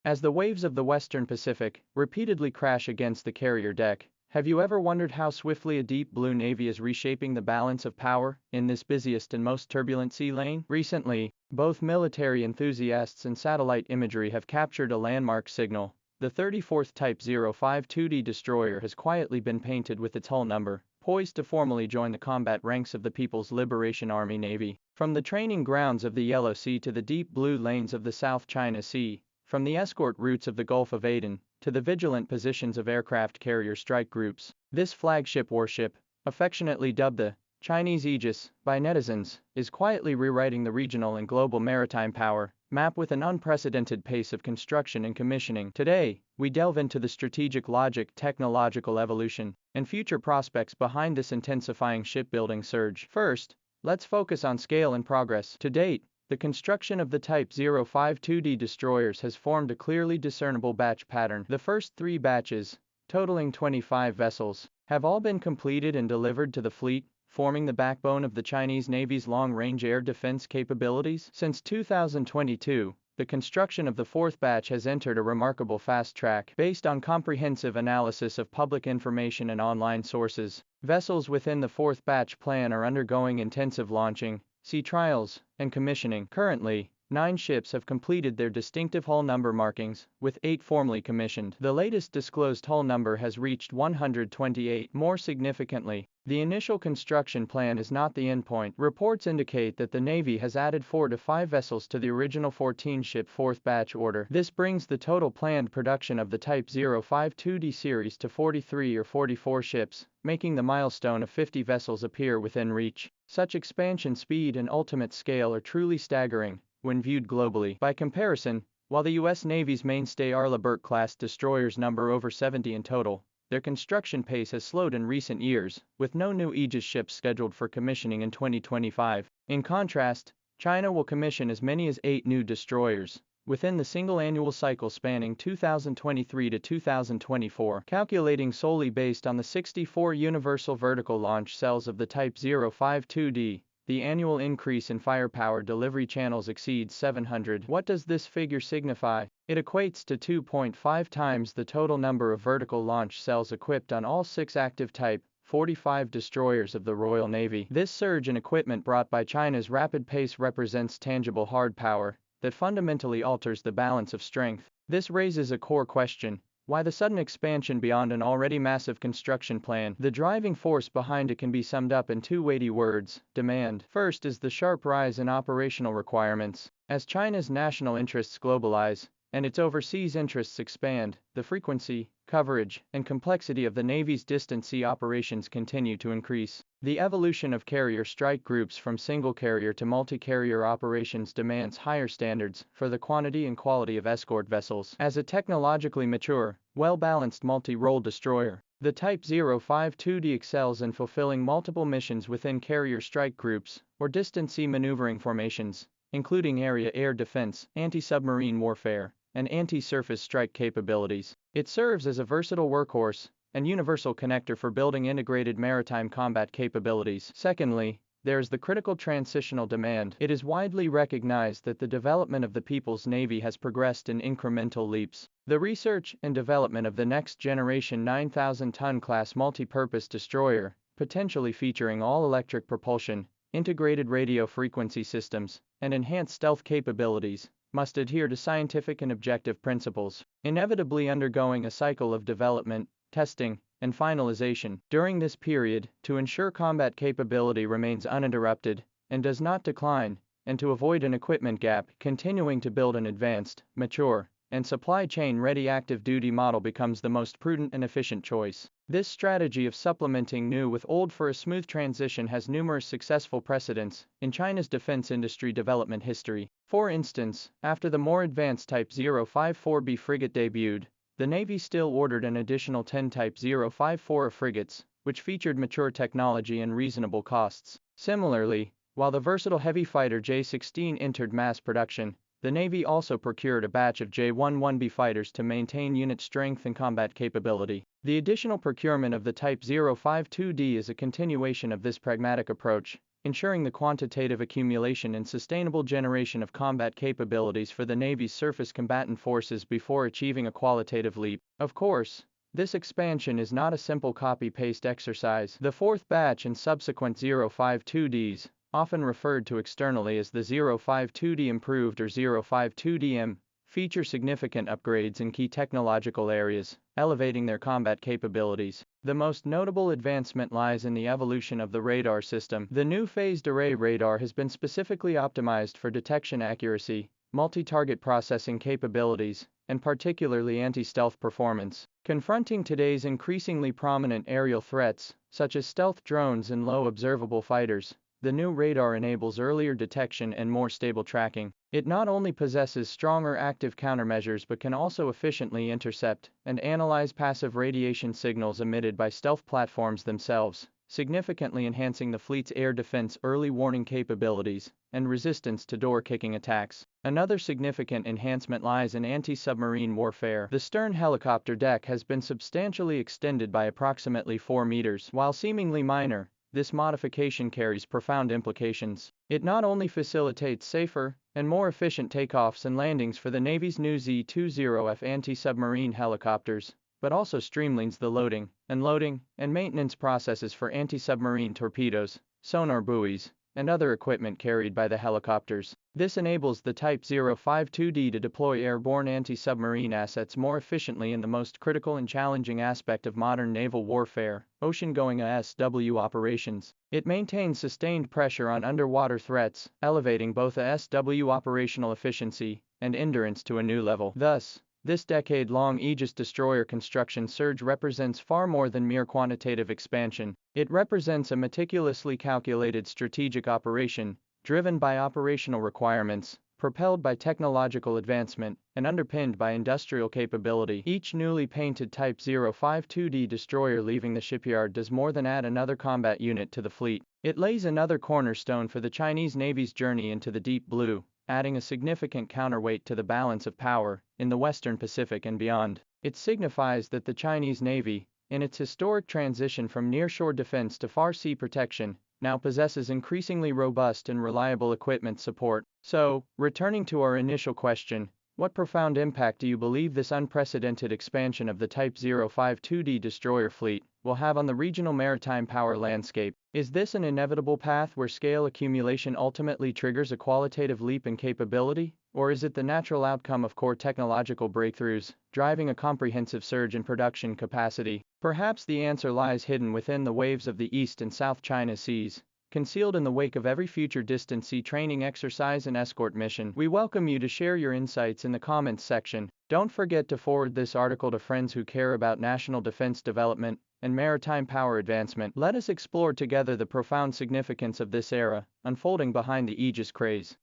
As the waves of the Western Pacific repeatedly crash against the carrier deck, have you ever wondered how swiftly a deep blue navy is reshaping the balance of power in this busiest and most turbulent sea lane? Recently, both military enthusiasts and satellite imagery have captured a landmark signal. The 34th Type 052D destroyer has quietly been painted with its hull number, poised to formally join the combat ranks of the People's Liberation Army Navy. From the training grounds of the Yellow Sea to the deep blue lanes of the South China Sea, from the escort routes of the Gulf of Aden to the vigilant positions of aircraft carrier strike groups, this flagship warship, affectionately dubbed the Chinese Aegis by netizens, is quietly rewriting the regional and global maritime power map with an unprecedented pace of construction and commissioning. Today, we delve into the strategic logic, technological evolution, and future prospects behind this intensifying shipbuilding surge. First, let's focus on scale and progress. To date, the construction of the Type 052D destroyers has formed a clearly discernible batch pattern. The first 3 batches, totaling 25 vessels, have all been completed and delivered to the fleet, forming the backbone of the Chinese Navy's long-range air defense capabilities. Since 2022, the construction of the 4th batch has entered a remarkable fast track. Based on comprehensive analysis of public information and online sources, vessels within the 4th batch plan are undergoing intensive launching, sea trials, and commissioning. Currently, 9 ships have completed their distinctive hull number markings, with 8 formally commissioned. The latest disclosed hull number has reached 128. More significantly, the initial construction plan is not the endpoint. Reports indicate that the Navy has added 4 to 5 vessels to the original 14-ship 4th batch order. This brings the total planned production of the Type 052D series to 43 or 44 ships, making the milestone of 50 vessels appear within reach. Such expansion speed and ultimate scale are truly staggering when viewed globally. By comparison, while the U.S. Navy's mainstay Arleigh-Burke-class destroyers number over 70 in total, their construction pace has slowed in recent years, with no new Aegis ships scheduled for commissioning in 2025. In contrast, China will commission as many as 8 new destroyers within the single annual cycle spanning 2023 to 2024. Calculating solely based on the 64 universal vertical launch cells of the Type 052D, the annual increase in firepower delivery channels exceeds 700. What does this figure signify? It equates to 2.5 times the total number of vertical launch cells equipped on all 6 active Type 45 destroyers of the Royal Navy. This surge in equipment brought by China's rapid pace represents tangible hard power that fundamentally alters the balance of strength. This raises a core question: why the sudden expansion beyond an already massive construction plan? The driving force behind it can be summed up in 2 weighty words: demand. First is the sharp rise in operational requirements. As China's national interests globalize, and its overseas interests expand, the frequency, coverage, and complexity of the Navy's distant sea operations continue to increase. The evolution of carrier strike groups from single-carrier to multi-carrier operations demands higher standards for the quantity and quality of escort vessels. As a technologically mature, well-balanced multi-role destroyer, the Type 052D excels in fulfilling multiple missions within carrier strike groups or distant sea maneuvering formations, including area air defense, anti-submarine warfare, and anti-surface strike capabilities. It serves as a versatile workhorse and universal connector for building integrated maritime combat capabilities. Secondly, there is the critical transitional demand. It is widely recognized that the development of the People's Navy has progressed in incremental leaps. The research and development of the next-generation 9,000-ton class multi-purpose destroyer, potentially featuring all-electric propulsion, integrated radio frequency systems, and enhanced stealth capabilities, must adhere to scientific and objective principles, inevitably undergoing a cycle of development, testing, and finalization. During this period, to ensure combat capability remains uninterrupted and does not decline, and to avoid an equipment gap, continuing to build an advanced, mature, and supply chain ready active duty model becomes the most prudent and efficient choice. This strategy of supplementing new with old for a smooth transition has numerous successful precedents in China's defense industry development history. For instance, after the more advanced Type 054B frigate debuted, the Navy still ordered an additional 10 Type 054 frigates, which featured mature technology and reasonable costs. Similarly, while the versatile heavy fighter J-16 entered mass production, the Navy also procured a batch of J-11B fighters to maintain unit strength and combat capability. The additional procurement of the Type 052D is a continuation of this pragmatic approach, ensuring the quantitative accumulation and sustainable generation of combat capabilities for the Navy's surface combatant forces before achieving a qualitative leap. Of course, this expansion is not a simple copy-paste exercise. The fourth batch and subsequent 052Ds, often referred to externally as the 052D Improved or 052DM, feature significant upgrades in key technological areas, elevating their combat capabilities. The most notable advancement lies in the evolution of the radar system. The new phased array radar has been specifically optimized for detection accuracy, multi-target processing capabilities, and particularly anti-stealth performance. Confronting today's increasingly prominent aerial threats, such as stealth drones and low observable fighters, the new radar enables earlier detection and more stable tracking. It not only possesses stronger active countermeasures but can also efficiently intercept and analyze passive radiation signals emitted by stealth platforms themselves, significantly enhancing the fleet's air defense early warning capabilities and resistance to door-kicking attacks. Another significant enhancement lies in anti-submarine warfare. The stern helicopter deck has been substantially extended by approximately 4 meters. While seemingly minor, this modification carries profound implications. It not only facilitates safer and more efficient takeoffs and landings for the Navy's new Z-20F anti-submarine helicopters, but also streamlines the loading, unloading, and maintenance processes for anti-submarine torpedoes, sonar buoys, and other equipment carried by the helicopters. This enables the Type 052D to deploy airborne anti-submarine assets more efficiently in the most critical and challenging aspect of modern naval warfare, ocean-going ASW operations. It maintains sustained pressure on underwater threats, elevating both ASW operational efficiency and endurance to a new level. Thus, this decade-long Aegis destroyer construction surge represents far more than mere quantitative expansion. It represents a meticulously calculated strategic operation, driven by operational requirements, propelled by technological advancement, and underpinned by industrial capability. Each newly painted Type 052D destroyer leaving the shipyard does more than add another combat unit to the fleet. It lays another cornerstone for the Chinese Navy's journey into the deep blue, adding a significant counterweight to the balance of power in the Western Pacific and beyond. It signifies that the Chinese Navy, in its historic transition from nearshore defense to far-sea protection, now possesses increasingly robust and reliable equipment support. So, returning to our initial question, what profound impact do you believe this unprecedented expansion of the Type 052D destroyer fleet will have on the regional maritime power landscape? Is this an inevitable path where scale accumulation ultimately triggers a qualitative leap in capability? Or is it the natural outcome of core technological breakthroughs, driving a comprehensive surge in production capacity? Perhaps the answer lies hidden within the waves of the East and South China Seas, concealed in the wake of every future distant sea training exercise and escort mission. We welcome you to share your insights in the comments section. Don't forget to forward this article to friends who care about national defense development and maritime power advancement. Let us explore together the profound significance of this era, unfolding behind the Aegis craze.